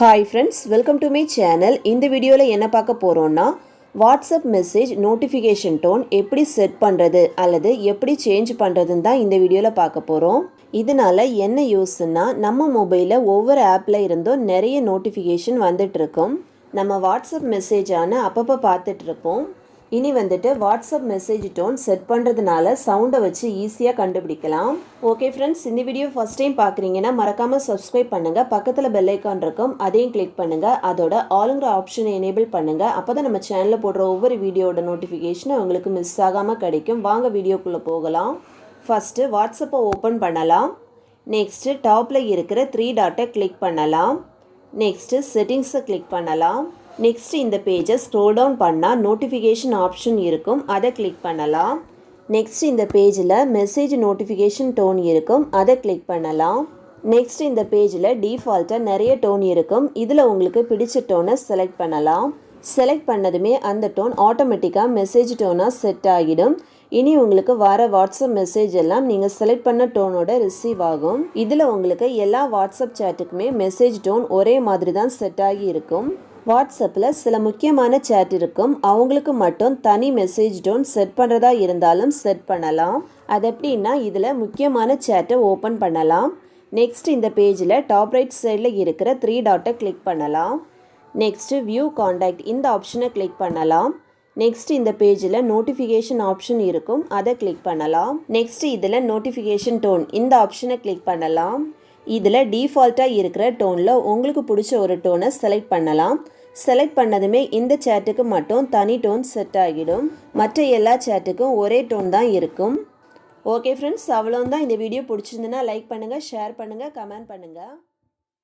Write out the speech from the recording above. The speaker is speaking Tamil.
Hi friends, welcome to my channel. இந்த வீடியோல என்ன பார்க்க போறோம்னா வாட்ஸ்அப் மெசேஜ் நோட்டிஃபிகேஷன் டோன் எப்படி செட் பண்றது அல்லது எப்படி சேஞ்ச் பண்றதுன்னு தான் இந்த வீடியோல பார்க்க போறோம். இதனால என்ன யூஸ்னா நம்ம மொபைல்ல ஒவ்வொரு ஆப்ல இருந்தும் நிறைய நோட்டிஃபிகேஷன் வந்துட்டு இருக்கும். நம்ம வாட்ஸ்அப் மெசேஜான அப்பப்ப பார்த்துட்டு இருப்போம். இனி வந்துட்டு வாட்ஸ்அப் மெசேஜ் டோன் செட் பண்ணுறதுனால சவுண்டை வச்சு ஈஸியாக கண்டுபிடிக்கலாம். ஓகே ஃப்ரெண்ட்ஸ், இந்த வீடியோ ஃபஸ்ட் டைம் பார்க்குறீங்கன்னா மறக்காமல் சப்ஸ்கிரைப் பண்ணுங்கள். பக்கத்தில் பெல் ஐக்கான் இருக்கும், அதையும் கிளிக் பண்ணுங்கள். அதோட ஆளுங்கிற ஆப்ஷனை எனேபிள் பண்ணுங்கள். அப்போ தான் நம்ம சேனலில் போடுற ஒவ்வொரு வீடியோட நோட்டிஃபிகேஷனும் உங்களுக்கு மிஸ் ஆகாமல் கிடைக்கும். வாங்க வீடியோக்குள்ளே போகலாம். ஃபஸ்ட்டு வாட்ஸ்அப்பை ஓப்பன் பண்ணலாம். நெக்ஸ்ட்டு டாப்பில் இருக்கிற 3 டாட்டை கிளிக் பண்ணலாம். நெக்ஸ்ட்டு செட்டிங்ஸை கிளிக் பண்ணலாம். நெக்ஸ்ட் இந்த பேஜை ஸ்க்ரோல் டவுன் பண்ணால் நோட்டிஃபிகேஷன் ஆப்ஷன் இருக்கும், அதை கிளிக் பண்ணலாம். நெக்ஸ்ட் இந்த பேஜில் மெசேஜ் நோட்டிஃபிகேஷன் டோன் இருக்கும், அதை கிளிக் பண்ணலாம். நெக்ஸ்ட் இந்த பேஜில் டிஃபால்ட்டாக நிறைய டோன் இருக்கும், இதில் உங்களுக்கு பிடிச்ச டோனை செலக்ட் பண்ணலாம். செலக்ட் பண்ணதுமே அந்த டோன் ஆட்டோமேட்டிக்காக மெசேஜ் டோனாக செட் ஆகிடும். இனி உங்களுக்கு வர வாட்ஸ்அப் மெசேஜ் எல்லாம் நீங்கள் செலக்ட் பண்ண டோனோட ரிசீவ் ஆகும். இதில் உங்களுக்கு எல்லா வாட்ஸ்அப் சேட்டுக்குமே மெசேஜ் டோன் ஒரே மாதிரி தான் செட் ஆகி இருக்கும். வாட்ஸ்அப்பில் சில முக்கியமான சேட் இருக்கும், அவங்களுக்கு மட்டும் தனி மெசேஜ் டோன் செட் பண்ணுறதா இருந்தாலும் செட் பண்ணலாம். அது எப்படின்னா இதில் முக்கியமான சேட்டை ஓப்பன் பண்ணலாம். நெக்ஸ்ட் இந்த பேஜில் டாப் ரைட் சைடில் இருக்கிற 3 டாட்டை கிளிக் பண்ணலாம். நெக்ஸ்ட்டு வியூ காண்டாக்ட் இந்த ஆப்ஷனை கிளிக் பண்ணலாம். நெக்ஸ்ட் இந்த பேஜில் நோட்டிஃபிகேஷன் ஆப்ஷன் இருக்கும், அதை கிளிக் பண்ணலாம். நெக்ஸ்ட் இதில் நோட்டிஃபிகேஷன் டோன் இந்த ஆப்ஷனை கிளிக் பண்ணலாம். இதில் டிஃபால்ட்டாக இருக்கிற டோனில் உங்களுக்கு பிடிச்ச ஒரு டோனை செலக்ட் பண்ணலாம். செலக்ட் பண்ணதுமே இந்த சேட்டுக்கு மட்டும் தனி டோன் செட் ஆகிடும், மற்ற எல்லா சேட்டுக்கும் ஒரே டோன் தான் இருக்கும். ஓகே ஃப்ரெண்ட்ஸ், அவ்வளோதான். இந்த வீடியோ பிடிச்சிருந்துன்னா லைக் பண்ணுங்கள், ஷேர் பண்ணுங்கள், கமெண்ட் பண்ணுங்கள்.